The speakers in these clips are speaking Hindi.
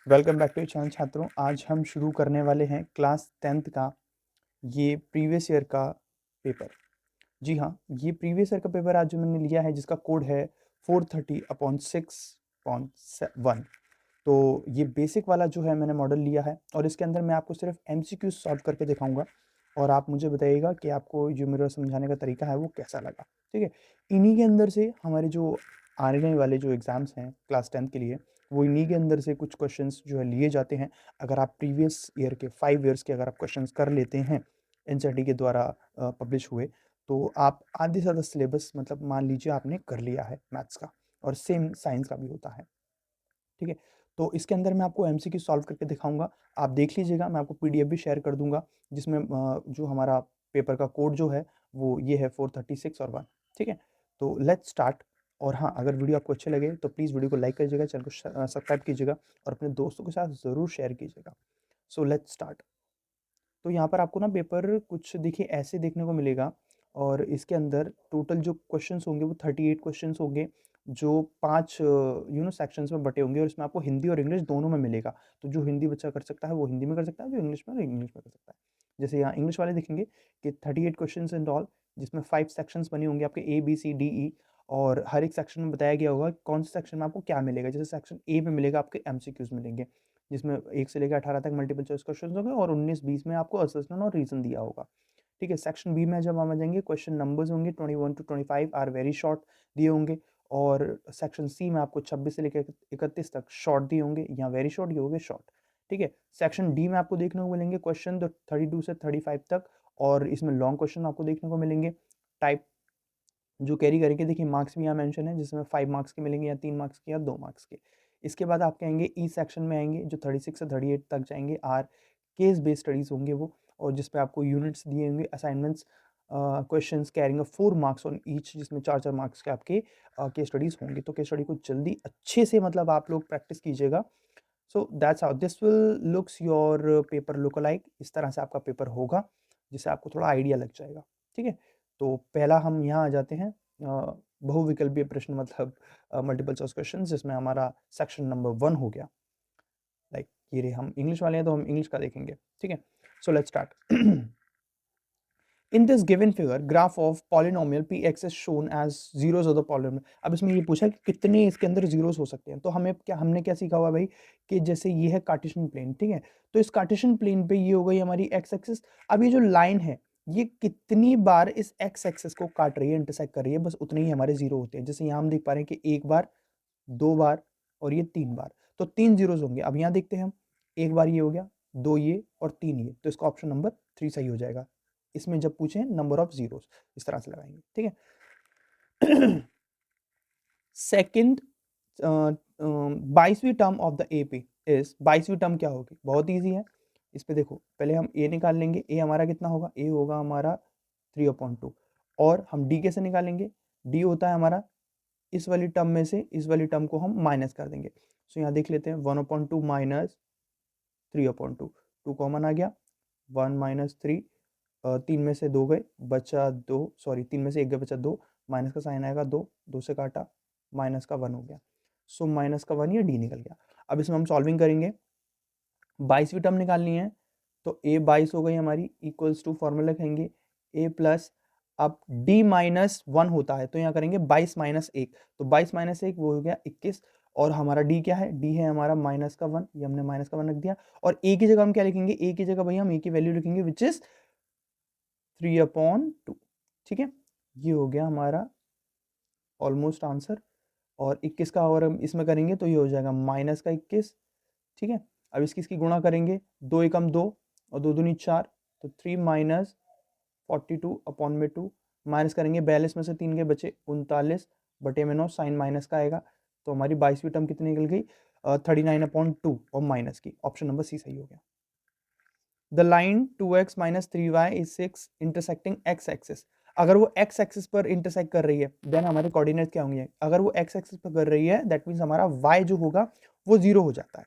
वेलकम बैक टू चैनल छात्रों। आज हम शुरू करने वाले हैं क्लास 10th का ये प्रीवियस ईयर का पेपर। जी हाँ, ये प्रीवियस ईयर का पेपर आज जो मैंने लिया है जिसका कोड है 430/6.1। तो ये बेसिक वाला जो है मैंने मॉडल लिया है और इसके अंदर मैं आपको सिर्फ एमसीक्यू सॉल्व करके दिखाऊंगा और आप मुझे बताइएगा कि आपको जो मेरा समझाने का तरीका है वो कैसा लगा। ठीक है, इन्हीं के अंदर से हमारे जो आने वाले जो एग्ज़ाम्स हैं क्लास 10th के लिए, वो इन्हीं के अंदर से कुछ क्वेश्चंस जो है लिए जाते हैं। अगर आप प्रीवियस ईयर के 5 ईयर्स के अगर आप क्वेश्चंस कर लेते हैं एनसीईआरटी के द्वारा पब्लिश हुए, तो आप आधे से ज़्यादा सिलेबस मतलब मान लीजिए आपने कर लिया है मैथ्स का, और सेम साइंस का भी होता है। ठीक है, तो इसके अंदर मैं आपको एमसीक्यू सॉल्व करके दिखाऊंगा। आप देख लीजिएगा, मैं आपको पीडीएफ भी शेयर कर दूंगा जिसमें जो हमारा पेपर का कोड जो है वो ये है 436 और 1। ठीक है, तो लेट्स स्टार्ट। और हाँ, अगर वीडियो आपको अच्छे लगे तो प्लीज़ वीडियो को लाइक कीजिएगा, चैनल को सब्सक्राइब कीजिएगा और अपने दोस्तों के साथ ज़रूर शेयर कीजिएगा। सो लेट्स स्टार्ट। तो यहाँ पर आपको ना पेपर कुछ देखिए ऐसे देखने को मिलेगा और इसके अंदर टोटल जो क्वेश्चंस होंगे वो 38 क्वेश्चंस होंगे, जो 5 सेक्शंस में बटे होंगे और इसमें आपको हिंदी और इंग्लिश दोनों में मिलेगा। तो जो हिंदी बच्चा कर सकता है वो हिंदी में कर सकता है, जो इंग्लिश में वो इंग्लिश में कर सकता है। जैसे यहाँ इंग्लिश वाले देखेंगे कि 38 क्वेश्चंस इन ऑल, जिसमें 5 सेक्शंस बने होंगे आपके ए बी सी डी ई, और हर एक सेक्शन में बताया गया होगा कौन से सेक्शन में आपको क्या मिलेगा। जैसे सेक्शन ए में मिलेगा आपके एमसीक्यूज मिलेंगे, जिसमें 1 से लेकर 18 तक मल्टीपल चॉइस क्वेश्चंस होंगे और 19-20 में आपको असेसमेंट और रीजन दिया होगा। ठीक है, सेक्शन बी में जब हम आ जाएंगे, क्वेश्चन नंबर्स होंगे 21 to 25 आर वेरी शॉर्ट दिए होंगे, और सेक्शन सी में आपको 26 से लेकर 31 तक शॉर्ट दिए होंगे, या वेरी शॉर्ट, ये हो गए शॉर्ट। ठीक है, सेक्शन डी में आपको देखने को मिलेंगे क्वेश्चन तो 32 से 35 तक, और इसमें लॉन्ग क्वेश्चन आपको देखने को मिलेंगे टाइप जो कैरी करेंगे। देखिए मार्क्स भी यहाँ मेंशन है, जिसमें 5 मार्क्स के मिलेंगे, या 3 मार्क्स के, या 2 मार्क्स के। इसके बाद आप कहेंगे ई सेक्शन में आएंगे, जो 36 से 38 तक जाएंगे, आर केस बेस्ड स्टडीज होंगे वो, और जिसपे आपको यूनिट्स दिए होंगे, assignments, questions carrying 4 marks on each, जिसमें 4-4 मार्क्स के आपके केस स्टडीज होंगे। तो केस स्टडी को जल्दी अच्छे से मतलब आप लोग प्रैक्टिस कीजिएगा। So that's how this will looks your paper look like. इस तरह से आपका पेपर होगा, जिससे आपको थोड़ा आइडिया लग जाएगा। ठीक है, तो पहला हम यहाँ आ जाते हैं बहुविकल्पीय प्रश्न, मतलब मल्टीपल चॉइस क्वेश्चन, जिसमें हमारा सेक्शन नंबर 1 हो गया। लाइक ये रहे, हम इंग्लिश वाले हैं तो हम इंग्लिश का देखेंगे। ठीक है, so let's start. In this given figure graph of polynomial p x is shown as zeros of the polynomial. अब इसमें ये पूछा कि कितने इसके अंदर जीरोस हो सकते हैं। तो हमने क्या सीखा हुआ भाई, कि जैसे ये है कार्टेशियन प्लेन। ठीक है, तो इस कार्टेशियन प्लेन पे ये हो गई हमारी एक्स एक्सिस। अब ये जो लाइन है, ये कितनी बार इस एक्स एक्सिस को काट रही है, इंटरसेक्ट कर रही है, बस उतने ही हमारे जीरो होते हैं। जैसे यहाँ हम देख पा रहे हैं कि 1 बार, 2 बार और ये 3 बार, तो 3 जीरोस होंगे। अब यहाँ देखते हैं हम, 1 बार ये हो गया, 2 ये और 3 ये, तो इसका ऑप्शन नंबर 3 सही हो जाएगा। इसमें जब पूछे नंबर ऑफ जीरोस, इस तरह से लगाएंगे। ठीक है, सेकंड 22वीं term of the AP is, 22वीं टर्म क्या होगी, बहुत इजी है। इस पे देखो, पहले हम ए निकाल लेंगे। ए हमारा कितना होगा, ए होगा हमारा 3/2, और हम डी कैसे निकालेंगे, डी होता है हमारा इस वाली टर्म में से इस वाली टर्म को हम माइनस कर देंगे। सो यहाँ देख लेते हैं, 1/2 माइनस 3/2, 2 कॉमन आ गया, 1 माइनस 3, 3 में से 2 गए, बचा 2, सॉरी 3 में से 1 गया, बचा 2, माइनस का साइन आएगा 2, 2 से काटा, माइनस का 1 हो गया। सो माइनस का 1, ये डी निकल गया। अब इसमें हम सॉल्विंग करेंगे, 22वीं टर्म निकालनी है, तो ए 22 हो गई हमारी, इक्वल्स टू फॉर्मूला लिखेंगे ए प्लस, अब डी माइनस 1 होता है तो यहाँ करेंगे 22 माइनस 1, तो 22 माइनस 1 वो हो गया 21, और हमारा डी क्या है, डी है हमारा माइनस का 1, ये हमने माइनस का 1 रख दिया। और ए की जगह हम क्या लिखेंगे, ए की जगह भैया हम ए की वैल्यू लिखेंगे विच इज 3/2। ठीक है, ये हो गया हमारा ऑलमोस्ट आंसर। और 21 का और हम इसमें करेंगे तो ये हो जाएगा माइनस का 21। ठीक है, अब इसकी गुणा करेंगे, 2 एकम 2 और 2 दूनी 4, तो 3 माइनस 42/2, माइनस करेंगे 42 में से 3 के बचे 39 बटे में 9, साइन माइनस का आएगा। तो हमारी 22वीं टर्म कितनी निकल गई, 39/2 और माइनस की, ऑप्शन नंबर सी सही हो गया। The line 2x minus 3y is 6 intersecting x axis. अगर वो x एक्सिस पर इंटरसेक्ट कर रही है देन हमारे कोऑर्डिनेट क्या होंगे, अगर वो x एक्सिस पर कर रही है दैट मीन्स हमारा y जो होगा वो 0 हो जाता है।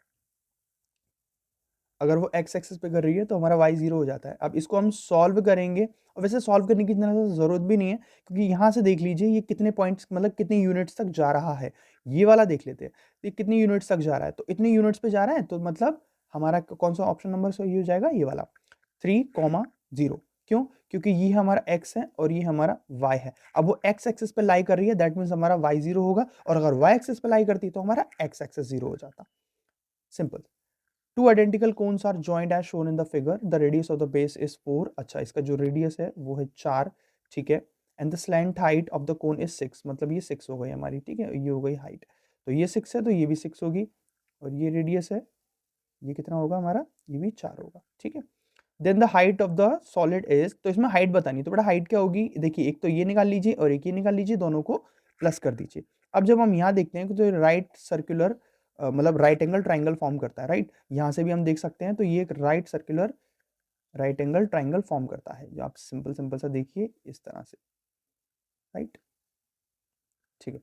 अगर वो एक्स एक्सिस पे कर रही है तो हमारा वाई 0 हो जाता है। अब इसको हम सॉल्व करेंगे, और वैसे सॉल्व करने की इतना ज़रूरत भी नहीं है, क्योंकि यहाँ से देख लीजिए ये कितने पॉइंट्स, मतलब कितने यूनिट्स तक जा रहा है। ये वाला देख लेते हैं, ये कितनी यूनिट्स तक जा रहा है, तो इतने यूनिट्स पे जा रहा है, तो मतलब हमारा कौन सा ऑप्शन नंबर सही हो जाएगा, ये वाला 3,0। क्यों? क्योंकि ये हमारा x है और ये हमारा y है। अब वो x एक्सिस पे लाई कर रही है, दैट मीन्स हमारा y 0 होगा, और अगर y एक्सिस पे लाई करती तो हमारा x एक्सिस 0 हो जाता। Simple. Two identical cones are joined as shown in the figure, the radius of the base is 4। अच्छा, इसका जो रेडियस है वो है 4, ठीक है। And the slant height of the cone is 6, मतलब ये 6 हो गई हमारी, ठीक है, ये हो गई हाइट। तो ये 6 है तो ये भी 6 होगी, और ये रेडियस है, ये कितना होगा हमारा, ये भी 4 होगा, ठीक है। Then the height of the solid is, तो इसमें हाइट बतानी, तो बेटा हाइट क्या होगी, देखिए एक तो ये निकाल लीजिए और एक ये निकाल लीजिए, दोनों को प्लस कर दीजिए। अब जब हम यहाँ देखते हैं तो राइट सर्कुलर, मतलब राइट एंगल ट्राइंगल फॉर्म करता है, राइट। यहाँ से भी हम देख सकते हैं, तो ये एक right circular right angle triangle form करता है, जो आप सिंपल सिंपल सा देखिए इस तरह से, राइट, ठीक है।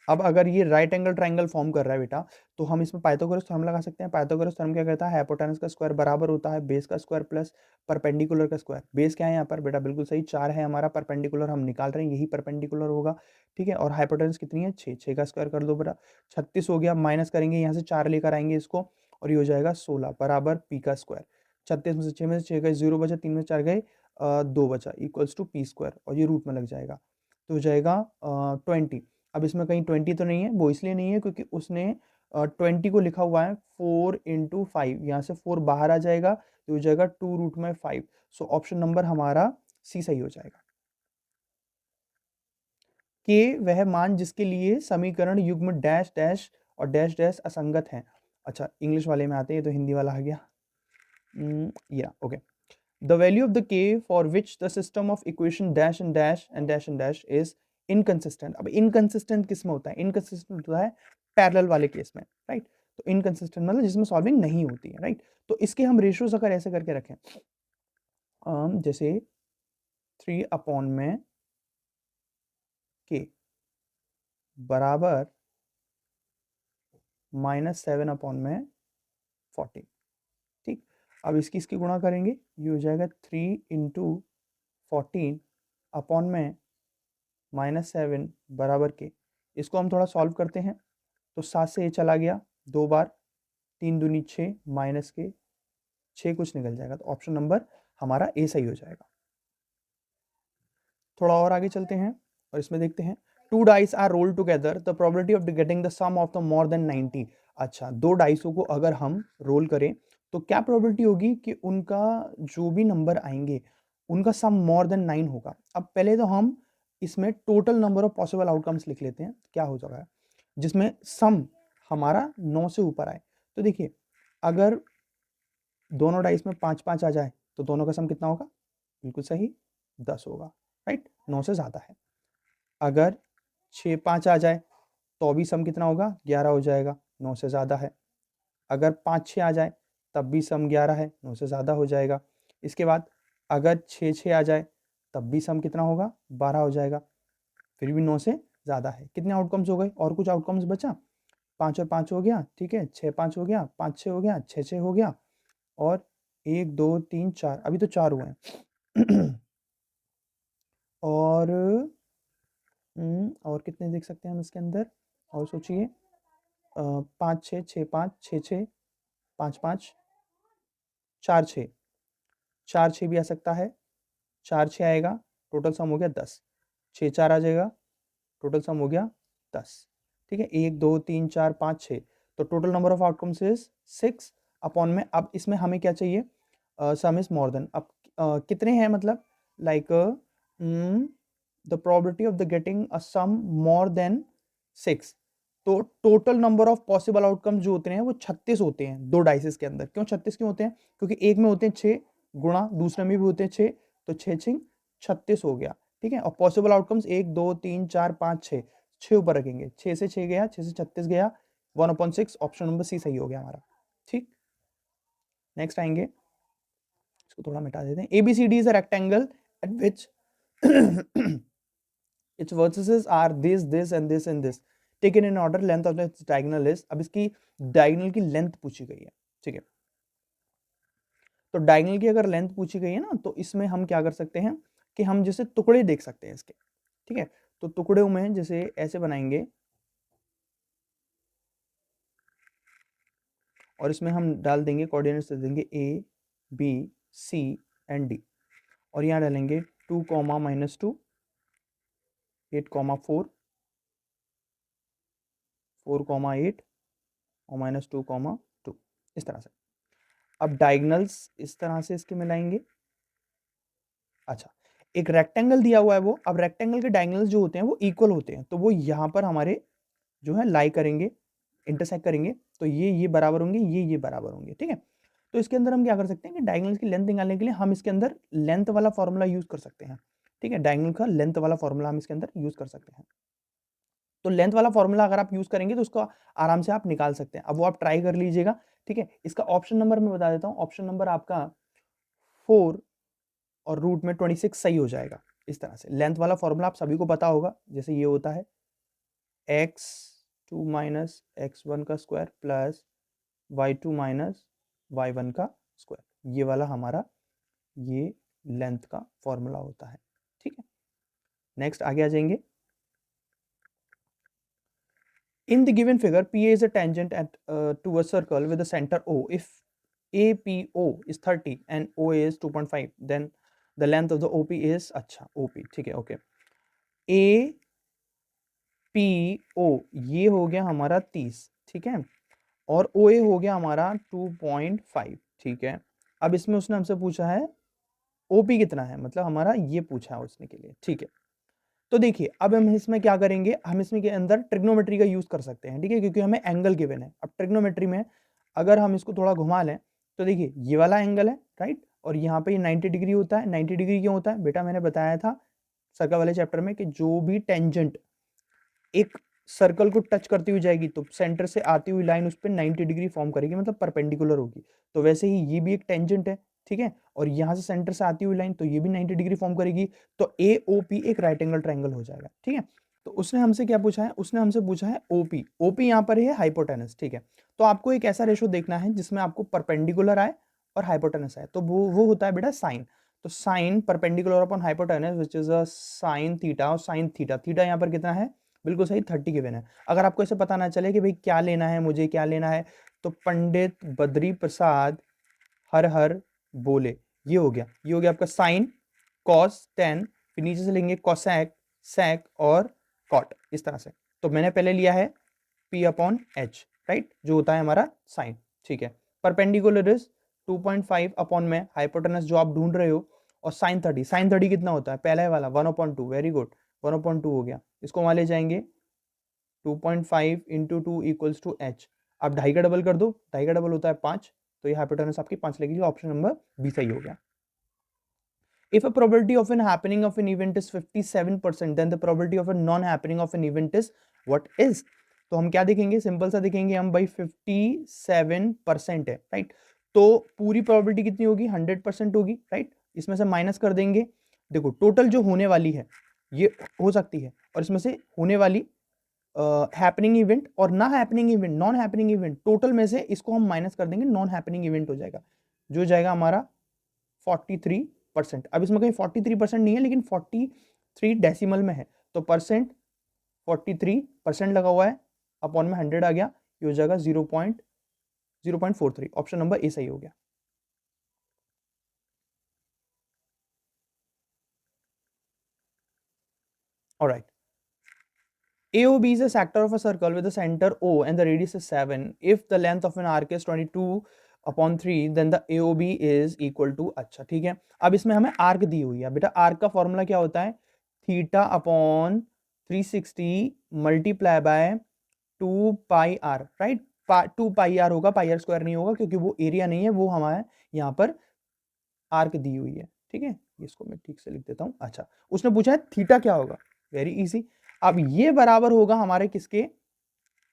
अब अगर ये राइट एंगल ट्राइंगल फॉर्म कर रहा है बेटा, तो हम इसमें पाइथागोरस थ्योरम लगा सकते हैं। पाइथागोरस थ्योरम क्या कहता है, हाइपोटेनस का स्क्वायर बराबर होता है बेस का स्क्वायर प्लस परपेंडिकुलर का स्क्वायर। बेस क्या है यहाँ पर बेटा, बिल्कुल सही 4 है हमारा, परपेंडिकुलर हम निकाल रहे हैं, यही परपेंडिकुलर होगा, ठीक है। और हाइपोटेनस कितनी है, 6, 6 का स्क्वायर कर दो बेटा, 36 हो गया। माइनस करेंगे यहाँ से 4 लेकर आएंगे इसको, और ये हो जाएगा 16 बराबर पी का स्क्वायर। 36 में से 6 में से 6 गए 0 बचा, 3 में से 4 गए 2 बचा, इक्वल्स टू पी स्क्वायर, और ये रूट में लग जाएगा, तो हो जाएगा 20। अब इसमें कहीं 20 तो नहीं है, वो इसलिए नहीं है क्योंकि उसने 20 को लिखा हुआ है 4 × 5, यहाँ से 4 बाहर आ जाएगा, तो हो जाएगा 2√5। सो ऑप्शन नंबर हमारा सी सही हो जाएगा। के वह मान जिसके लिए समीकरण युग्म डैश डैश और डैश डैश असंगत हैं। अच्छा, इंग्लिश वाले में आते हैं, तो हिंदी वाला आ गया, या okay. The value of the k for which the system of equation dash and dash and dash and dash is inconsistent। अब inconsistent किस में होता है, inconsistent होता है पैरेलल वाले केस में, राइट। तो inconsistent मतलब जिसमें सॉल्विंग नहीं होती है, राइट। तो इसके हम रेशियोज अगर ऐसे करके रखें, जैसे 3 में k बराबर -7 में 40, ठीक। अब इसकी गुणा करेंगे, ये हो जाएगा 3 × 14 में -7 बराबर के। इसको हम थोड़ा सॉल्व करते हैं, तो 7 से ये चला गया 2 बार, 3 दूनी 6 माइनस के 6 कुछ निकल जाएगा, तो ऑप्शन नंबर हमारा ए सही हो जाएगा। थोड़ा और आगे चलते हैं और इसमें देखते हैं, 2 dice are rolled together, the probability of getting the sum of the more than 90। अच्छा, 2 डाइसों को अगर हम रोल करें तो क्या प्रोबेबिलिटी होगी कि उनका जो भी नंबर आएंगे उनका सम मोर देन 9 होगा। अब पहले तो हम इसमें total number of possible outcomes लिख लेते हैं, क्या हो जाएगा जिसमें सम हमारा 9 से ऊपर आए। तो देखिए, अगर दोनों डाइस में 5-5 आ जाए तो दोनों का सम कितना होगा, बिल्कुल सही 10 होगा, राइट, 9 से ज़्यादा है। अगर 6-5 आ जाए तो भी सम कितना होगा, 11 हो जाएगा, 9 से ज़्यादा है। अगर 5-6 आ जाए तब भी सम 11 है, 9 से ज़्यादा हो जाएगा। इसके बाद अगर 6-6 आ जाए तब भी सम कितना होगा, 12 हो जाएगा, फिर भी 9 से ज़्यादा है। कितने आउटकम्स हो गए, और कुछ आउटकम्स बचा, 5 और 5 हो गया, ठीक है, 6-5 हो गया, 5-6 हो गया, 6-6 हो गया, और 1 2 3 4, अभी तो 4 हुए हैं। और और कितने देख सकते हैं हम इसके अंदर, और सोचिए, 5-6 6-5 6-6 5-5 4-6, 4-6 भी आ सकता है, 4-6 आएगा, टोटल सम हो गया 10, 6-4 आ जाएगा, टोटल सम हो गया 10, ठीक है। 1 2 3 4 5 6, तो total number of outcomes is 6 upon में। अब इसमें हमें क्या चाहिए, सम इज मोर देन। अब कितने हैं, मतलब like the probability of the getting a sum more than 6, तो total number of possible outcomes जो होते हैं वो 36 होते हैं दो डाइसेस के अंदर। क्यों 36 क्यों होते हैं, क्योंकि एक में होते हैं 6 गुणा, दूसरे में भी होते हैं 6, तो 6 36 हो गया, ठीक है। और पॉसिबल आउटकम्स 1 2 3 4 5 6, 6 ऊपर रखेंगे, 6 से 6 गया, 6 से 36 गया, 1/6, ऑप्शन नंबर सी सही हो गया हमारा, ठीक। नेक्स्ट आएंगे, इसको थोड़ा मिटा देते हैं। ABCD is a rectangle eight which its vertices are this and this and this, taken in order, length of the diagonal is, अब इसकी डायगोनल की लेंथ पूछी गई है, ठीक है। तो डायगोनल की अगर लेंथ पूछी गई है ना, तो इसमें हम क्या कर सकते हैं कि हम जैसे टुकड़े देख सकते हैं इसके, ठीक है। तो टुकड़ों में जैसे ऐसे बनाएंगे और इसमें हम डाल देंगे कोऑर्डिनेट्स दे देंगे A B C and D, और यहाँ डालेंगे 2, -2, 8, 4, 4, 8 और -2, 2, इस तरह से। अब डायगोनल्स इस तरह से इसके मिलाएंगे। अच्छा, एक रेक्टेंगल दिया हुआ है वो, अब रेक्टेंगल के डायगोनल्स जो होते हैं वो इक्वल होते हैं, तो वो यहाँ पर हमारे जो है लाई करेंगे, इंटरसेक्ट करेंगे, तो ये बराबर होंगे, ये बराबर होंगे, ठीक है। तो इसके अंदर हम क्या कर सकते हैं कि डायगोनल्स की लेंथ निकालने के लिए हम इसके अंदर लेंथ वाला फॉर्मूला यूज कर सकते हैं, ठीक है। डायगोनल का लेंथ वाला फॉर्मूला हम इसके अंदर यूज कर सकते हैं। तो लेंथ वाला फॉर्मूला अगर आप यूज करेंगे तो उसको आराम से आप निकाल सकते हैं। अब वो आप ट्राई कर लीजिएगा, ठीक है। इसका ऑप्शन नंबर मैं बता देता हूँ, ऑप्शन नंबर आपका 4 और रूट में 26 सही हो जाएगा। इस तरह से लेंथ वाला फॉर्मूला आप सभी को पता होगा, जैसे ये होता है x2 माइनस x1 का square plus y2 minus y1 का स्क्वायर, ये वाला हमारा ये लेंथ का फॉर्मूला होता है, ठीक है। नेक्स्ट आगे आ जाएंगे। In the given figure, PA is a tangent to a circle with a center O. If APO is 30 and OA is 2.5, then the length of the OP is अच्छा OP, ठीक है, ओके। APO ये हो गया हमारा 30, ठीक है, और OA हो गया हमारा 2.5, ठीक है। अब इसमें उसने हमसे पूछा है OP कितना है, मतलब हमारा ये पूछा है उसने के लिए, ठीक है। तो देखिए अब हम इसमें क्या करेंगे, हम इसमें के अंदर ट्रिग्नोमेट्री का यूज कर सकते हैं, ठीक है, क्योंकि हमें एंगल गिवन है। अब ट्रिग्नोमेट्री में अगर हम इसको थोड़ा घुमा लें तो देखिए ये वाला एंगल है, राइट, और यहाँ पे ये 90 डिग्री होता है। 90 डिग्री क्यों होता है बेटा, मैंने बताया था सर्कल वाले चैप्टर में कि जो भी टेंजेंट एक सर्कल को टच करती हुई जाएगी तो सेंटर से आती हुई लाइन उस पर 90 डिग्री फॉर्म करेगी, मतलब परपेंडिकुलर होगी। तो वैसे ही ये भी एक टेंजेंट है, ठीक है, और यहाँ से सेंटर से आती हुई लाइन तो ये भी 90 डिग्री फॉर्म करेगी, तो AOP एक राइट एंगल ट्रायंगल हो जाएगा, ठीक है। तो उसने हमसे क्या पूछा है, उसने हमसे पूछा है OP। OP यहाँ पर है हाइपोटेनस, ठीक है। तो आपको एक ऐसा रेशो देखना है जिसमें आपको परपेंडिकुलर आए और हाइपोटेनस आए, तो वो होता है बेटा साइन। तो sine perpendicular upon hypotenuse which is a sine theta, और साइन थीटा, थीटा यहाँ पर कितना है, बिल्कुल सही 30 गिवन है। अगर आपको ऐसे पता ना चले कि भाई क्या लेना है, मुझे क्या लेना है, तो पंडित बद्री प्रसाद हर हर बोले, ये हो गया, ये हो गया आपका साइन कॉस टेन, फिर नीचे से लेंगे कॉसेक सेक और कॉट, इस तरह से। तो मैंने पहले लिया है P अपॉन एच, राइट, जो होता है हमारा साइन, ठीक है। परपेंडिकुलर इज 2.5 अपॉन में हाइपोटेनस जो आप ढूंढ रहे हो, और साइन 30, साइन 30 कितना होता है, पहला वाला 1/2, वेरी गुड, 1/2 हो गया। इसको वहां ले जाएंगे 2.5 इंटू 2 इक्वल्स टू एच। आप ढाई का डबल कर दो, ढाई का डबल होता है 5, तो ये हाइपोटेनस आपकी 5 लगेगी। ऑप्शन नंबर बी सही हो गया। If a probability of an happening of an event is 57%, then the probability of a non-happening of an event is what is? तो हम क्या देखेंगे, सिंपल सा देखेंगे हम भाई 57% है, राइट। तो पूरी प्रोबेबिलिटी कितनी होगी, 100% होगी, राइट। इसमें से माइनस कर देंगे, देखो टोटल जो होने वाली है ये हो सकती है, और इसमें से होने वाली हैपनिंग इवेंट और ना happening event, non happening event, total में से इसको हम माइनस कर देंगे, नॉन हैपनिंग इवेंट हो जाएगा, जो जाएगा हमारा 43%। अब इसमें कहीं 43% नहीं है, लेकिन 43 डेसिमल में है, तो परसेंट 43% लगा हुआ है, अपॉन में 100 आ गया, ये हो जाएगा 0.43। ऑप्शन नंबर ए सही हो गया। Alright, AOB is a sector of a circle with a center O and the radius is 7. If the length of an arc is 22/3, then the AOB is equal to, अच्छा ठीक है। अब इसमें हमें आर्क दी हुई है बेटा, आर्क का फॉर्मूला क्या होता है, theta upon 360 multiply by 2πr, right. 2πr होगा, πr स्क्वायर नहीं होगा, क्योंकि वो एरिया नहीं है, वो हमारे यहाँ पर आर्क दी हुई है, ठीक है। इसको मैं ठीक से लिख देता हूँ। अच्छा, उसने पूछा है थीटा क्या होगा, वेरी इजी। अब ये बराबर होगा हमारे किसके,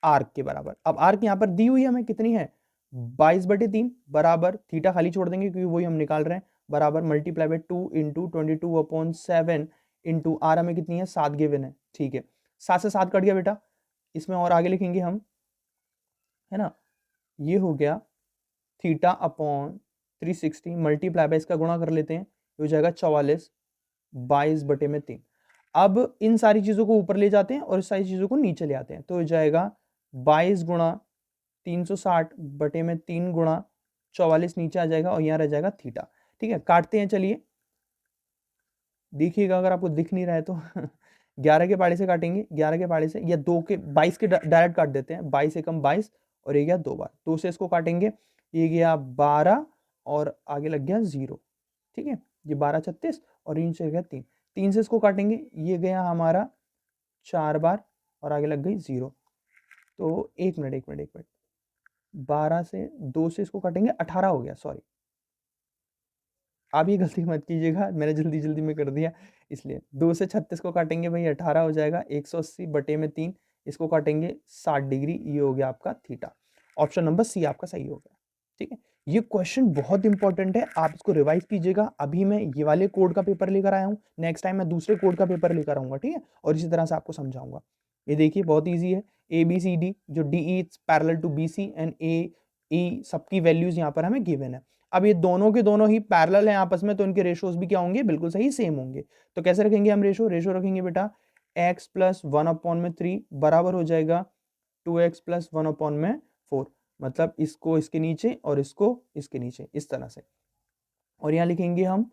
आर्क के बराबर। अब आर्क यहाँ पर दी हुई है हमें कितनी है, 22/3 बराबर थीटा खाली छोड़ देंगे क्योंकि वही हम निकाल रहे हैं, बराबर multiply by 2 into 22/7 into r हमें कितनी है, 7 गिवन है, ठीक है। 7 से 7 कट गया बेटा, इसमें और आगे लिखेंगे हम, है ना, ये हो गया थीटा अपॉन 360 मल्टीप्लाई बाय इसका गुणा कर लेते हैं, ये हो जाएगा 44 22/3। अब इन सारी चीजों को ऊपर ले जाते हैं और इस सारी चीजों को नीचे ले आते हैं, तो हो जाएगा 22 गुणा 360/3 गुणा 44 नीचे आ जाएगा और यहाँ रह जाएगा थीटा। ठीक है, काटते हैं, चलिए देखिएगा अगर आपको दिख नहीं रहा है तो 11 के पाड़े से काटेंगे, 11 के पाड़े से, या 2 के 22 के डायरेक्ट काट देते हैं, 22 एकम 22 और ये गया 2 बार, 2 से इसको काटेंगे, ये गया 12 और आगे लग गया 0। ठीक है, ये 12 36 और इन से गया 3, 3 से इसको काटेंगे, ये गया हमारा 4 बार और आगे लग गई 0। तो एक मिनट 12 से 2 से इसको काटेंगे, 18 हो गया, सॉरी आप ये गलती मत कीजिएगा, मैंने जल्दी जल्दी में कर दिया इसलिए। 2 से 36 को काटेंगे भाई 18 हो जाएगा, 180/3 इसको काटेंगे 60 डिग्री, ये हो गया आपका थीटा। ऑप्शन नंबर सी आपका सही हो गया। ठीक है, ये क्वेश्चन बहुत इंपॉर्टेंट है, आप इसको रिवाइज कीजिएगा। अभी मैं ये वाले कोड का पेपर लेकर आया हूँ, नेक्स्ट टाइम मैं दूसरे कोड का पेपर लेकर आऊंगा, ठीक है, और इसी तरह से आपको समझाऊंगा। ये देखिए बहुत ईजी है, ABCD जो DE parallel to BC and AE सबकी वैल्यूज यहाँ पर हमें गिवन है। अब ये दोनों के दोनों ही पैरेलल हैं आपस में, तो इनके रेशोज भी क्या होंगे, बिल्कुल सही सेम होंगे। तो कैसे रखेंगे हम रेशो रखेंगे बेटा x + 1/3 बराबर हो जाएगा 2x + 1/4, मतलब इसको इसके नीचे और इसको इसके नीचे, इस तरह से। और यहाँ लिखेंगे हम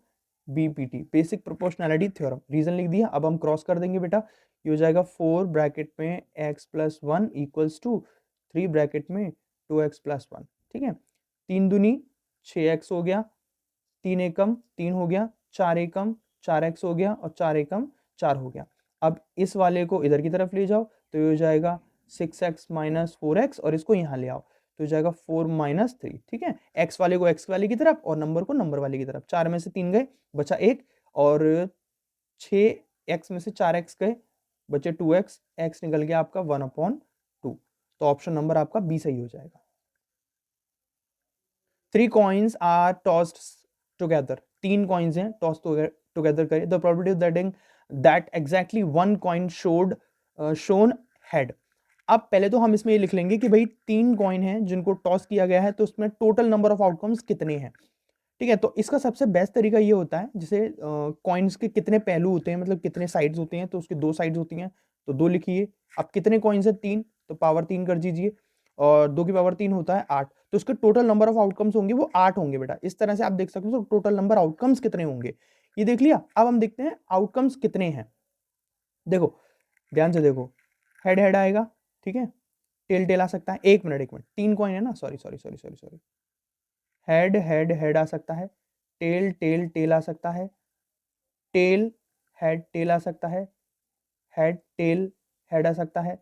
BPT basic proportionality theorem, reason लिख दिया। अब हम क्रॉस कर देंगे बेटा, ये हो जाएगा 4 ब्रैकेट में x + 1 = 3 ब्रैकेट में 2x + 1। ठीक है, 3 दूनी 6x हो गया, 3 एकम 3 हो गया, 4 एकम 4x हो गया और 4 एकम 4 हो गया। अब इस वाले को इधर की तरफ ले जाओ तो ये हो जाएगा 6x - 4x और इसको यहाँ ले आओ तो हो जाएगा 4 - 3। ठीक है, x वाले को x वाले की तरफ और नंबर को नंबर वाले की तरफ। 4 में से 3 गए, बचा 1, और 6x में से 4x गए, बचे 2x, x निकल गया आपका 1/2। तो ऑप्शन नंबर आपका बी सही हो जाएगा। 3 coins are tossed together, 3 coins हैं टॉस टुगेदर करें, the probability that exactly 1 coin shown head। अब पहले तो हम इसमें ये लिख लेंगे कि भाई 3 कॉइन हैं जिनको टॉस किया गया है, तो उसमें टोटल नंबर ऑफ आउटकम्स कितने हैं। ठीक है, तो इसका सबसे बेस्ट तरीका ये होता है, जैसे कॉइन्स के कितने पहलू होते हैं, मतलब कितने साइड्स होते हैं, तो उसके 2 साइड्स होती हैं, तो 2 लिखिए। अब कितने कॉइन्स है 3, तो पावर 3 कर दीजिए, और 2 की पावर 3 होता है 8, तो उसके टोटल नंबर ऑफ आउटकम्स होंगे वो 8 होंगे बेटा। इस तरह से आप देख सकते हो टोटल नंबर आउटकम्स कितने होंगे, ये देख लिया। अब हम देखते हैं आउटकम्स कितने हैं। देखो ध्यान से देखो, हेड हेड आएगा, ठीक है, टेल टेल आ सकता है, एक मिनट 3 कॉइन है ना, सॉरी, हेड हेड हेड आ सकता है, टेल टेल टेल आ सकता है, टेल हेड टेल आ सकता है, हेड टेल हेड आ सकता है।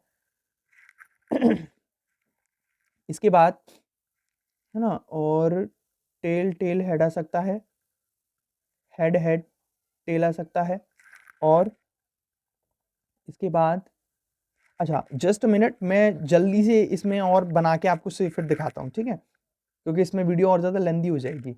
इसके बाद है ना, और टेल टेल हेड आ सकता है, हेड हेड टेल आ सकता है, और इसके बाद अच्छा जस्ट मिनट, मैं जल्दी से इसमें और बना के आपको फिर दिखाता हूँ, ठीक है, क्योंकि इसमें वीडियो और ज़्यादा लेंदी हो जाएगी।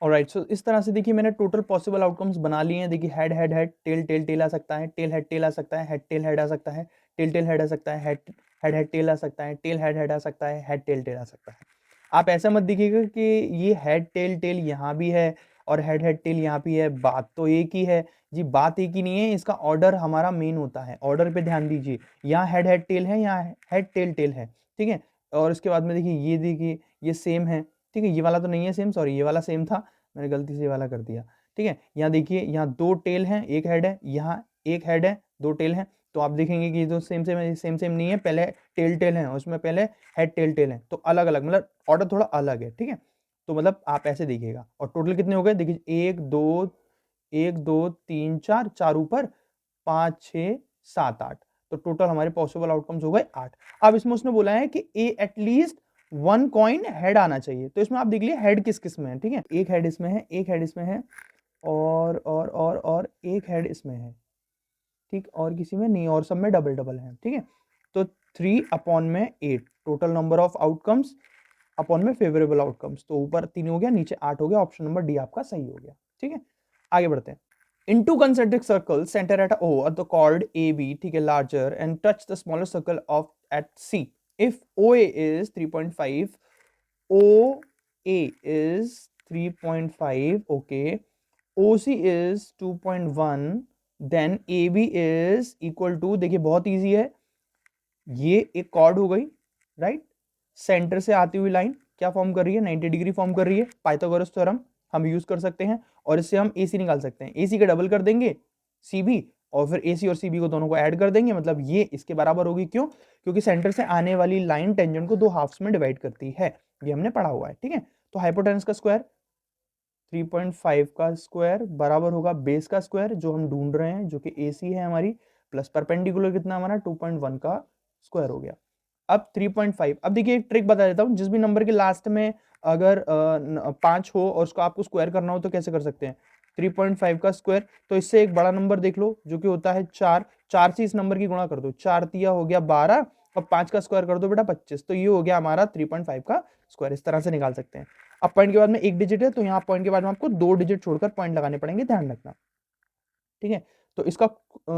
ऑलराइट, सो इस तरह से देखिए मैंने टोटल पॉसिबल आउटकम्स बना लिए हैं। देखिए head head head, tail tail tail आ सकता है, टेल हेड टेल आ सकता है, हेड टेल हेड आ सकता है, टेल टेल हेड आ सकता है, हेड हेड हेड टेल आ सकता है, टेल हेड हेड आ सकता है, हेड टेल टेल आ सकता है। आप ऐसा मत देखिएगा कि ये हेड टेल टेल यहाँ भी है और हेड हेड टेल यहाँ भी है, बात तो एक ही है जी। बात एक ही नहीं है, इसका ऑर्डर हमारा मेन होता है, ऑर्डर पे ध्यान दीजिए। यहाँ हेड हेड टेल है, यहाँ हेड टेल टेल है, ठीक है। और इसके बाद में देखिए ये सेम है, ठीक है। ये वाला तो नहीं है सेम, सॉरी, ये वाला सेम था, मैंने गलती से ये वाला कर दिया, ठीक है। यहाँ देखिए, यहाँ 2 टेल हैं, 1 हेड है, यहाँ 1 हेड है, 2 टेल हैं, तो आप देखेंगे कि ये तो सेम सेम नहीं है, पहले टेल टेल है, उसमें पहले हेड टेल टेल है, तो अलग अलग, मतलब ऑर्डर थोड़ा अलग है, ठीक है। तो मतलब आप ऐसे देखिएगा। और टोटल कितने हो गए, देखिए 1 2 3 4, 4 ऊपर, 5 6 7 8, तो टोटल हमारे पॉसिबल आउटकम्स हो गए 8। अब इसमें उसने बोला है कि ए एटलीस्ट 1 कॉइन हेड आना चाहिए, तो इसमें आप देख लिए हेड किस किस में है, ठीक है। एक हेड इसमें है, एक हेड इसमें है, और एक हेड इसमें है, ठीक, और किसी में नहीं, और सब में डबल डबल है, ठीक है। तो 3/8 total number of outcomes upon में फेवरेबल आउटकम्स, तो ऊपर 3 हो गया, नीचे 8 हो गया, ऑप्शन नंबर डी आपका सही हो गया, ठीक है। आगे बढ़ते हैं। In two concentric circles center at O are the chord AB, ठीक है, larger and touch the smaller circle of at C. If OA is 3.5, OA is 3.5, okay, OC is 2.1, then AB is equal to, देखिए बहुत इजी है, ये एक कॉर्ड हो गई, राइट, सेंटर से आती हुई लाइन क्या फॉर्म कर रही है, 90 डिग्री फॉर्म कर रही है, पाइथागोरस थ्योरम हम यूज कर सकते हैं और इससे हम AC निकाल सकते हैं, AC का डबल कर देंगे CB और फिर AC और CB को दोनों को ऐड कर देंगे, मतलब ये इसके बराबर होगी, क्यों, क्योंकि सेंटर से आने वाली लाइन टेंजेंट को दो हाफ्स में डिवाइड करती है, ये हमने पढ़ा हुआ है, ठीक है। तो हाइपोटेनस का स्क्वायर 3.5 का स्क्वायर बराबर होगा बेस का स्क्वायर जो हम ढूंढ रहे हैं, जो कि AC है हमारी, प्लस परपेंडिकुलर कितना हमारा 2.1 का स्क्वायर हो गया। अब 3.5, अब देखिए एक ट्रिक बता देता हूं, जिस भी नंबर के लास्ट में अगर 5 हो और उसको आपको स्क्वायर करना हो तो कैसे कर सकते हैं, 3.5 का स्क्वायर, तो इससे एक बड़ा नंबर देख लो जो कि होता है 4, 4 से इस नंबर की गुणा कर दो, 4 तिया हो गया 12 और 5 का स्क्वायर कर दो बेटा 25, तो ये हो गया हमारा 3.5 का स्क्वायर, इस तरह से निकाल सकते हैं। अब पॉइंट के बाद में एक डिजिट है तो यहाँ पॉइंट के बाद में आपको 2 डिजिट छोड़कर पॉइंट लगाने पड़ेंगे, ध्यान रखना, ठीक है। तो इसका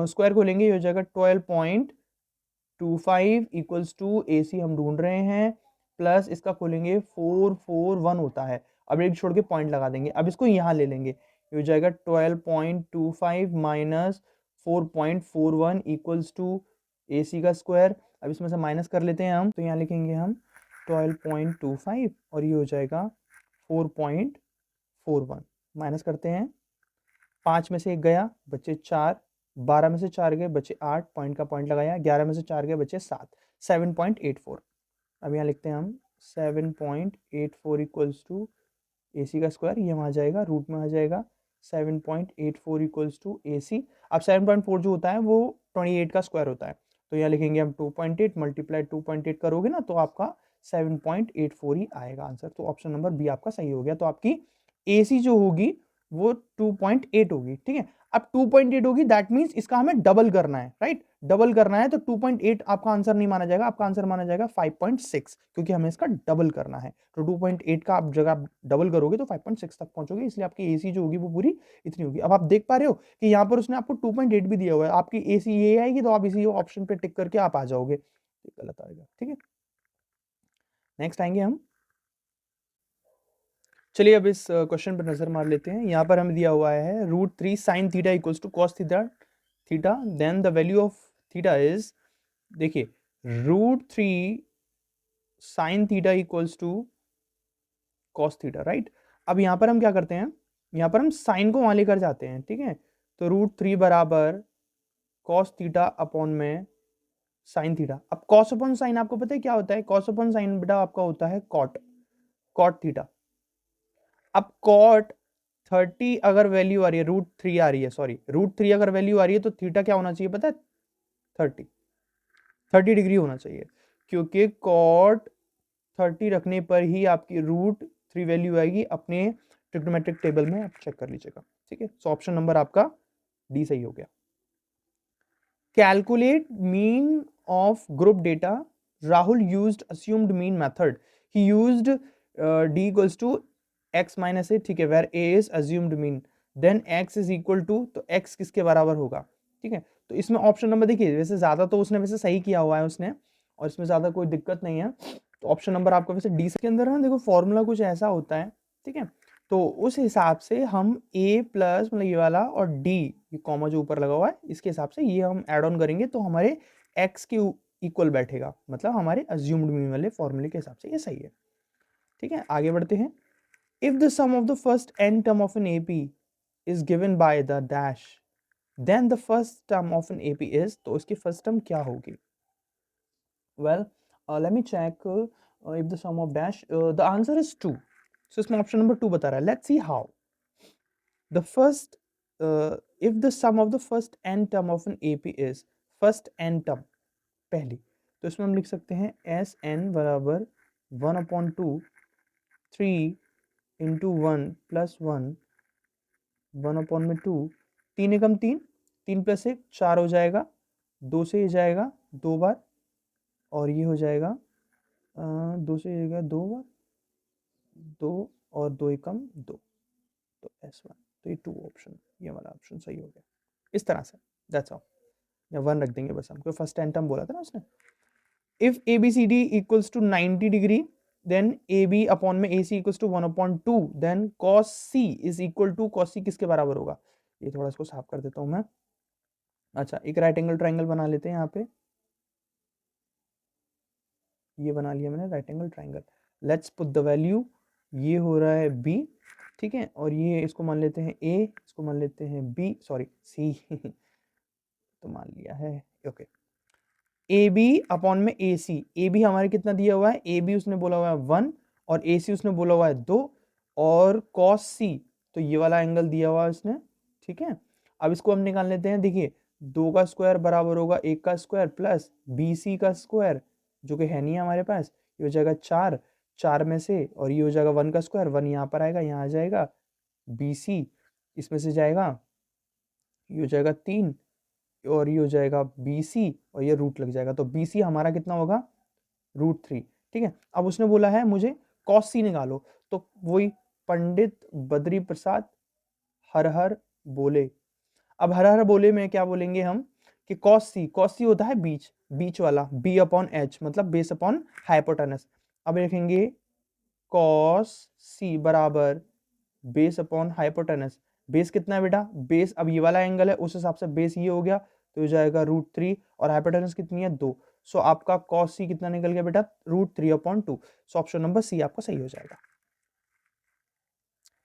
स्क्वायर खोलेंगे, ये हो जाएगा 12.25 इक्वल्स टू AC हम ढूंढ रहे हैं, प्लस इसका खोलेंगे 441 होता है, अब एक छोड़ के पॉइंट लगा देंगे, अब इसको यहाँ ले लेंगे, ये हो जाएगा 12.25 माइनस 4.41 इक्वल्स टू AC का स्क्वायर, अब इसमें से माइनस कर लेते हैं हम, तो यहाँ लिखेंगे हम 12.25 और ये हो जाएगा 4.41, माइनस करते हैं, 5 में से 1 गया बचे 4, 12 में से 4 गए बचे 8, पॉइंट का पॉइंट लगाया, 11 में से 4 गए बचे 7, 7.84, अब यहाँ लिखते हैं हम 7.84 इक्वल्स टू AC का स्क्वायर, ये वहाँ जाएगा रूट में आ जाएगा, 7.84 इक्वल्स टू AC, अब 7.4 जो होता है वो 28 का स्क्वायर होता है, तो यहाँ लिखेंगे हम 2.8 मल्टीप्लाई 2.8 करोगे ना तो आपका 7.84 ही आएगा आंसर, तो ऑप्शन नंबर बी आपका सही हो गया। तो आपकी AC जो होगी वो 2.8 होगी, ठीक है। अब 2.8 होगी दैट मींस इसका हमें डबल करना है, राइट, डबल करना है, तो 2.8 आपका आंसर नहीं माना जाएगा, आपका आंसर माना जाएगा 5.6, क्योंकि हमें इसका डबल करना है, तो 2.8 का आप जगह डबल करोगे तो 5.6 तक पहुंचोगे, इसलिए आपकी AC जो होगी वो पूरी इतनी होगी। अब आप देख पा रहे हो कि यहाँ पर उसने आपको 2.8 भी दिया हुआ है, आपकी AC ये आएगी, तो आप इसी ऑप्शन पे टिक करके आप आ जाओगे, गलत आएगा, ठीक है। नेक्स्ट आएंगे हम, चलिए अब इस क्वेश्चन पर नजर मार लेते हैं। यहाँ पर हमें दिया हुआ है √3 sin theta equals to cos theta, theta then the value of theta is, देखिए √3 sin theta equals to cos theta, right. अब यहाँ पर हम क्या करते हैं, यहाँ पर हम साइन को वहां लेकर जाते हैं, ठीक है, तो √3 बराबर cos थीटा अपॉन में sin थीटा। अब cos अपॉन साइन आपको पता है क्या होता है, cos अपॉन साइन बेटा आपका होता है cot, cot थीटा। अब cot 30 अगर वैल्यू आ रही है, √3 आ रही है, सॉरी √3 अगर वैल्यू आ रही है तो थीटा क्या होना चाहिए पता है, 30 डिग्री होना चाहिए, क्योंकि cot 30 रखने पर ही आपकी √3 वैल्यू आएगी, अपने ट्रिग्नोमेट्रिक टेबल में आप चेक कर लीजिएगा, ठीक है। सो ऑप्शन नंबर आपका डी सही हो गया। Calculate mean of group data, Rahul used assumed mean method, he used d equals to x minus a, ठीक है, where a is assumed mean, then x is equal to, तो x किसके बराबर होगा, ठीक है। तो इसमें ऑप्शन नंबर देखिए, वैसे ज्यादा तो उसने वैसे सही किया हुआ है उसने, और इसमें ज्यादा कोई दिक्कत नहीं है, तो ऑप्शन नंबर आपका वैसे डी के अंदर है ना, देखो फॉर्मूला कुछ ऐसा होता है, ठीक है, तो उस हिसाब से हम a प्लस मतलब ये वाला और d, ये कॉमा जो ऊपर लगा हुआ है इसके हिसाब से ये हम ऐड ऑन करेंगे तो हमारे x के इक्वल बैठेगा, मतलब हमारे अज्यूम्ड मीन वाले फॉर्मूले के हिसाब से ये सही है, ठीक है। आगे बढ़ते हैं, if the sum of the first n term of an AP is given by the dash, then the first term of an AP is, तो इसकी फर्स्ट टर्म क्या होगी, well let me check if the sum of dash the answer is 2, so इसमें ऑप्शन नंबर 2 बता रहा है, let's see how the first if the sum of the first n term of an AP is, first n term पहली, तो इसमें हम लिख सकते हैं Sn बराबर 1/2 3 इंटू 1 प्लस 1 1/2, 3 एकम 3, 3 प्लस 1 4 हो जाएगा, 2 से ये जाएगा 2 बार और ये हो जाएगा 2 से जाएगा 2 बार, 2 और 2 एकम 2, तो S1, तो ये 2 ऑप्शन ये वाला ऑप्शन सही हो गया इस तरह से, दैट्स ऑल। या 1 रख देंगे बस, हमको फर्स्ट टर्म बोला था ना उसने। If A B C D equals to 90 degree then A B upon में A C equals to 1/2 then cos C is equal to, cos C किसके बराबर होगा, ये थोड़ा इसको साफ कर देता हूं मैं। अच्छा, एक राइट एंगल ट्राइंगल बना लेते हैं यहाँ पे, ये बना लिया मैंने right angle triangle. Let's put the value, ये हो रहा है बी, ठीक है, और ये इसको मान लेते हैं ए, इसको मान लेते हैं बी, सॉरी सी तो मान लिया है, ओके। ए बी अपॉन में ए सी, ए बी हमारे कितना दिया हुआ है, ए बी उसने बोला हुआ है 1 और ए सी उसने बोला हुआ है 2 और कॉस सी तो ये वाला एंगल दिया हुआ है उसने, ठीक है। अब इसको हम निकाल लेते हैं, देखिए 2 का स्क्वायर बराबर होगा 1 का स्क्वायर प्लस बी सी का स्क्वायर जो कि है नहीं है हमारे पास, ये हो जाएगा 4, 4 में से, और ये हो जाएगा 1 का स्क्वायर, 1 यहाँ पर आएगा, यहाँ आ जाएगा बी सी, इसमें से जाएगा, ये हो जाएगा 3 और ये हो जाएगा बी सी और ये रूट लग जाएगा, तो बी सी हमारा कितना होगा √3, ठीक है। अब उसने बोला है मुझे कॉस सी निकालो, तो वही पंडित बद्री प्रसाद हर हर बोले। अब हर हर बोले में क्या बोलेंगे हम कि कॉस सी होता है बीच, बीच वाला, बी अपॉन एच मतलब बेस अपॉन हाइपोटेनस। अब लिखेंगे कॉस सी बराबर बेस अपॉन हाइपोटेनस, बेस कितना है बेटा, बेस अब ये वाला एंगल है उस हिसाब से बेस ये हो गया तो हो जाएगा √3 और हाइपोटेनस कितनी है 2, सो आपका कॉस सी कितना निकल गया बेटा √3/2, सो ऑप्शन नंबर सी आपका सही हो जाएगा।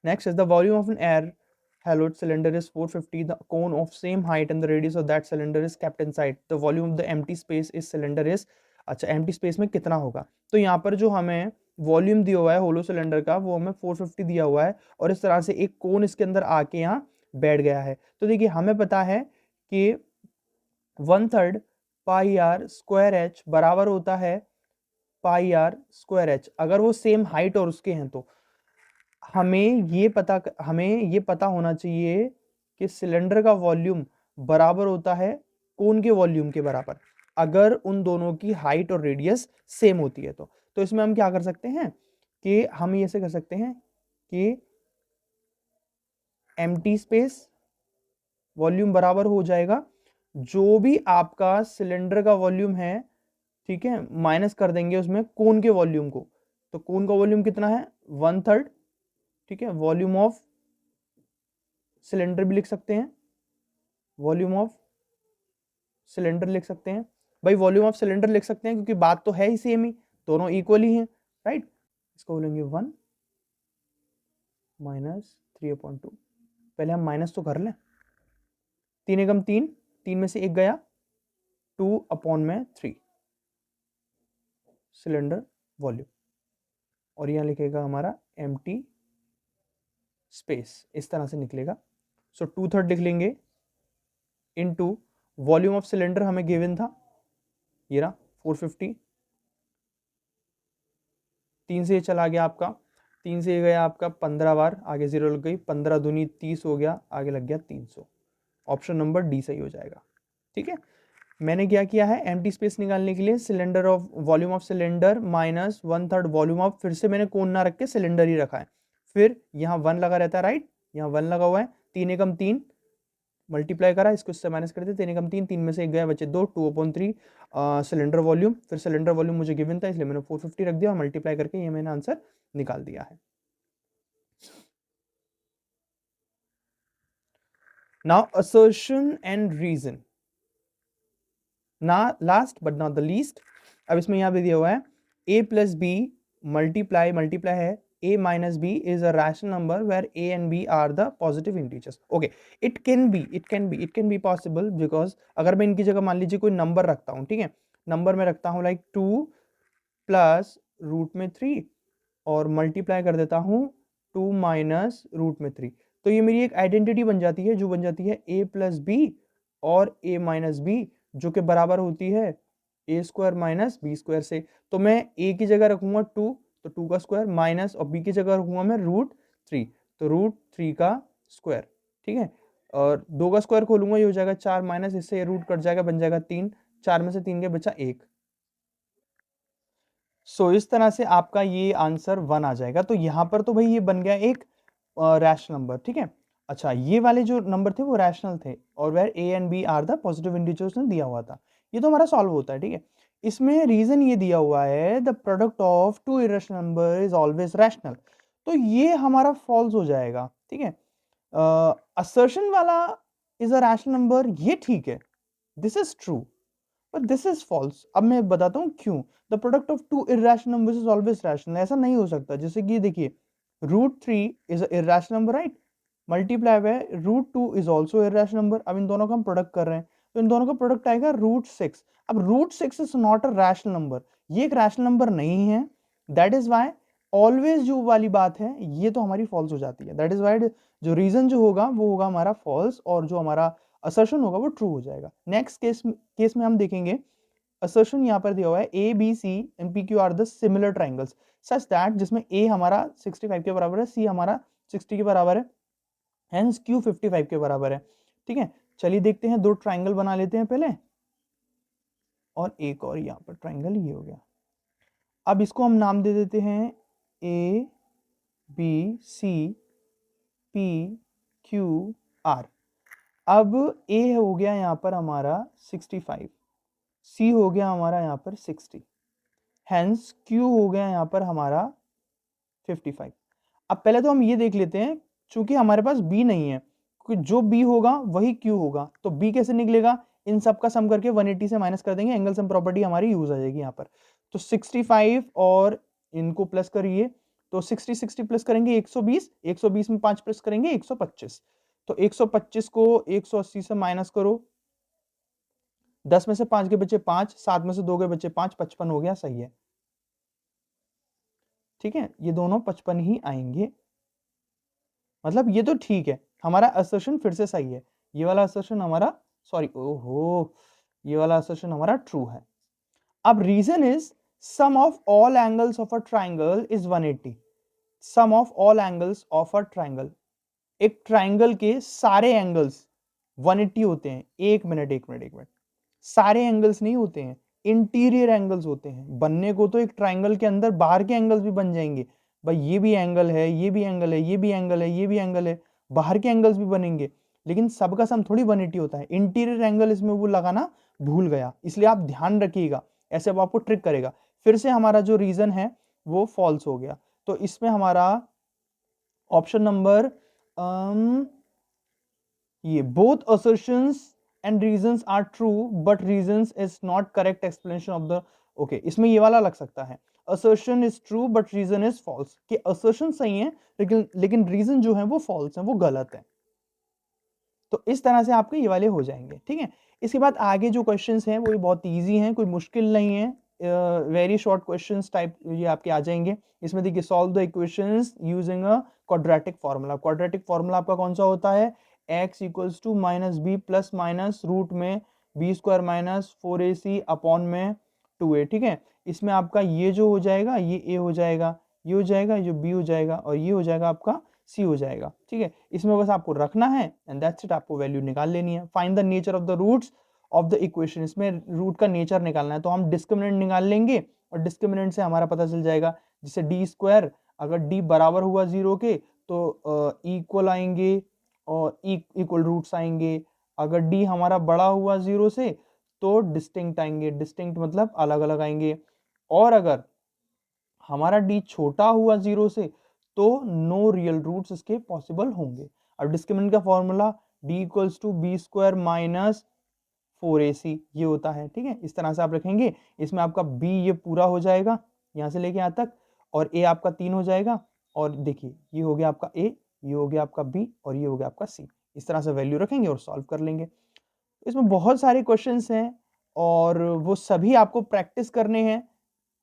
Next is the volume of an air haloed cylinder is 450, the cone of same height and the radius of that cylinder is kept inside, the volume of the empty space is cylinder is, अच्छा एम्प्टी स्पेस में कितना होगा, तो यहाँ पर जो हमें वॉल्यूम दिया हुआ है होलो सिलेंडर का वो हमें 450 दिया हुआ है और इस तरह से एक कोन इसके अंदर आके यहाँ बैठ गया है, तो देखिए हमें पता है कि 1/3 पाई आर स्क्वायर एच बराबर होता है पाई आर स्क्वायर एच, अगर वो सेम हाइट और उसके हैं तो हमें ये पता होना चाहिए कि सिलेंडर का वॉल्यूम बराबर होता है कोन के वॉल्यूम के बराबर, अगर उन दोनों की हाइट और रेडियस सेम होती है तो इसमें हम क्या कर सकते हैं कि हम ये ऐसे कर सकते हैं कि एम्प्टी स्पेस वॉल्यूम बराबर हो जाएगा जो भी आपका सिलेंडर का वॉल्यूम है, ठीक है, माइनस कर देंगे उसमें कोन के वॉल्यूम को, तो कोन का वॉल्यूम कितना है 1/3, ठीक है, वॉल्यूम ऑफ सिलेंडर भी लिख सकते हैं, वॉल्यूम ऑफ सिलेंडर लिख सकते हैं, भाई वॉल्यूम ऑफ सिलेंडर लिख सकते हैं क्योंकि बात तो है ही सेम ही, दोनों इक्वल ही हैं, राइट। इसको बोलेंगे 1 माइनस 3/2, पहले हम माइनस तो कर लें, 3 एकम 3, 3 में से 1 गया, 2/3 सिलेंडर वॉल्यूम, और यहाँ लिखेगा हमारा एम्प्टी स्पेस, इस तरह से निकलेगा, सो 2/3 लिख लेंगे इनटू वॉल्यूम ऑफ सिलेंडर हमें गिवन था ये रहा 450, 3 से ये चला गया आपका, 3 से ये गया आपका 15 बार, आगे 0 लग गई, 15 दूनी 30 हो गया, आगे लग गया 300, ऑप्शन नंबर डी सही हो जाएगा, ठीक है। मैंने क्या किया है एम्प्टी स्पेस निकालने के लिए cylinder of volume of cylinder minus 1/3 volume of, फिर से मैंने कोन ना रख के सिलेंडर ही रखा है, फिर यहाँ 1 लगा रहता है, राइट, यहाँ 1 लगा हुआ है, 3 एकम 3 मल्टीप्लाई करा, इसको इससे माइनस कर देते, 3 एकम 3, 3 में से 1 गया, बचे 2, 2/3 सिलेंडर वॉल्यूम, फिर सिलेंडर वॉल्यूम मुझे गिवन था इसलिए मैंने 450 रख दिया और मल्टीप्लाई करके ये मैंने आंसर निकाल दिया है। नाउ असर्शन एंड रीजन, ना last but not the least, अब इसमें यहाँ पे दिया हुआ है a प्लस बी मल्टीप्लाई है a minus b is a rational number where a and b are the positive integers. Okay, it can be possible because अगर मैं इनकी जगह मान लीजिए कोई नंबर रखता हूँ, ठीक है, नंबर में रखता हूँ लाइक 2 प्लस √3 और मल्टीप्लाई कर देता हूँ 2 माइनस √3, तो ये मेरी एक आइडेंटिटी बन जाती है जो बन जाती है a प्लस बी और a माइनस बी जो कि बराबर होती है a square minus B square से, तो मैं a की जगह रखूंगा 2 तो 2 का स्क्वायर माइनस और b की जगह रखूंगा मैं √3 तो √3 का स्क्वायर, ठीक है, और 2 का स्क्वायर खोलूंगा ये हो जाएगा 4 माइनस इससे रूट कट जाएगा बन जाएगा 3, 4 में से 3 के बचा 1, सो इस तरह से आपका ये आंसर 1 आ जाएगा, तो यहां पर तो भाई ये बन गया एक रैशनल नंबर, ठीक है। अच्छा, ये वाले जो नंबर थे वो रैशनल थे और where a and b are the positive integers ने दिया हुआ था। ये तो हमारा सॉल्व होता है, ठीक है। इसमें रीजन ये दिया हुआ है the product of two irrational number is always rational, तो ये हमारा फॉल्स हो जाएगा, ठीक है। असर्शन वाला इज अ रैशनल नंबर, ये ठीक है, this is true, but this is false. अब मैं बताता हूं क्यों। The product of two irrational numbers is always rational, ऐसा नहीं हो सकता। जैसे कि देखिए √3 is a irrational number, right, multiply by √2 is also irrational number. अब इन दोनों का हम प्रोडक्ट कर रहे हैं तो इन दोनों का प्रोडक्ट आएगा √6। अब √6 is not a rational number, ये एक रैशनल नंबर नहीं है। दैट इज वाई ऑलवेज जो वाली बात है ये तो हमारी फॉल्स हो जाती है। दैट इज वाई जो रीजन जो होगा वो होगा हमारा फॉल्स और जो हमारा असर्शन होगा वो ट्रू हो जाएगा। नेक्स्ट केस में हम देखेंगे असर्शन यहाँ पर दिया हुआ है A B C and P Q R the similar triangles such that, जिसमें ए हमारा 65 के बराबर है, सी हमारा 60 के बराबर है, हेंस क्यू 55 के बराबर है, ठीक है। चलिए देखते हैं, दो ट्राइंगल बना लेते हैं पहले और एक और यहाँ पर ट्राइंगल ये हो गया। अब इसको हम नाम दे देते हैं A B C P Q R. अब ए हो गया यहाँ पर हमारा 65, सी हो गया हमारा यहाँ पर 60, हेंस क्यू हो गया यहाँ पर हमारा 55। अब पहले तो हम ये देख लेते हैं, चूंकि हमारे पास बी नहीं है, क्योंकि जो बी होगा वही क्यू होगा, तो बी कैसे निकलेगा, इन सब का सम करके 180 से माइनस कर देंगे, एंगल सम प्रॉपर्टी हमारी यूज आ जाएगी यहाँ पर। तो 65 और इनको प्लस करिए, तो 60 60 प्लस करेंगे 120, 120 में 5 प्लस करेंगे 125, तो 125 को 180 से माइनस करो, 10 में से 5 के बच्चे 5, 7 में से 2 के बच्चे 5, 55 हो गया, सही है, ठीक है। ये दोनों 55 ही आएंगे, मतलब ये तो ठीक है, हमारा असर्शन फिर से सही है। ये वाला असर्शन हमारा, सॉरी, ओहो, ये वाला असर्शन हमारा ट्रू है। अब reason is sum of all angles of a triangle is 180। Sum of all angles of a triangle, एक ट्राइंगल के सारे एंगल्स 180 होते हैं। एक मिनट एक मिनट एक मिनट, सारे एंगल्स नहीं होते हैं, इंटीरियर एंगल्स होते हैं। बनने को तो एक ट्राइंगल के अंदर बाहर के एंगल्स भी बन जाएंगे, भाई ये भी एंगल है, ये भी एंगल है, ये भी एंगल है, ये भी एंगल है, बाहर के एंगल्स भी बनेंगे, लेकिन सबका सम थोड़ी 180 होता है। इंटीरियर एंगल इसमें वो लगाना भूल गया, इसलिए आप ध्यान रखिएगा, ऐसे अब आपको ट्रिक करेगा। फिर से हमारा जो रीजन है वो फॉल्स हो गया, तो इसमें हमारा ऑप्शन नंबर ये both assertions and reasons are true but reasons is not correct explanation of the, okay, इसमें ये वाला लग सकता है, assertion is true but reason is false, कि assertion सही है लेकिन reason जो है वो false है, वो गलत है। तो इस तरह से आपके ये वाले हो जाएंगे, ठीक है। इसके बाद आगे जो क्वेश्चंस हैं वो भी बहुत इजी हैं, कोई मुश्किल नहीं है, वेरी शॉर्ट क्वेश्चंस टाइप ये आपके आ जाएंगे। इसमें देखिए, solve the equations using a quadratic formula. Quadratic formula आपका कौन सा होता है, x equals to minus B plus minus root में B square minus 4ac upon में 2a, ठीक है। इसमें आपका ये जो हो जाएगा ये a हो जाएगा, ये हो जाएगा, ये b हो जाएगा और ये हो जाएगा आपका c हो जाएगा, ठीक है। इसमें बस आपको रखना है एंड दैट्स इट, आपको वैल्यू निकाल लेनी है। Find the nature of the roots of the equation, इसमें रूट का नेचर निकालना है, तो हम डिस्क्रिमिनेंट निकाल लेंगे और डिस्क्रिमिनेंट से हमारा पता चल जाएगा। जैसे डी स्क्वायर, अगर डी बराबर हुआ 0 के तो इक्वल आएंगे और इक्वल रूट्स आएंगे। अगर डी हमारा बड़ा हुआ 0 से तो डिस्टिंक्ट आएंगे, डिस्टिंक्ट मतलब अलग अलग आएंगे। और अगर हमारा डी छोटा हुआ 0 से तो नो रियल रूट्स इसके पॉसिबल होंगे। अब डिस्क्रिमिनेंट का formula D equals to b square minus 4ac ये होता है, ठीक है। इस तरह से आप रखेंगे, इसमें आपका b ये पूरा हो जाएगा यहाँ से लेके यहाँ तक, और a आपका 3 हो जाएगा, और देखिए ये हो गया आपका a, ये हो गया आपका b और ये हो गया आपका c। इस तरह से वैल्यू रखेंगे और सॉल्व कर लेंगे। इसमें बहुत सारे क्वेश्चंस हैं और वो सभी आपको प्रैक्टिस करने हैं,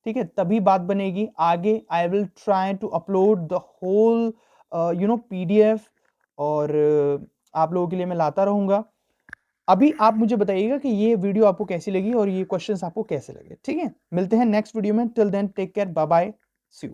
ठीक है, तभी बात बनेगी आगे। I will try to upload the whole PDF, और आप लोगों के लिए मैं लाता रहूंगा। अभी आप मुझे बताइएगा कि ये वीडियो आपको कैसी लगी और ये क्वेश्चंस आपको कैसे लगे, ठीक है। मिलते हैं नेक्स्ट वीडियो में, till then take care, bye bye, see you.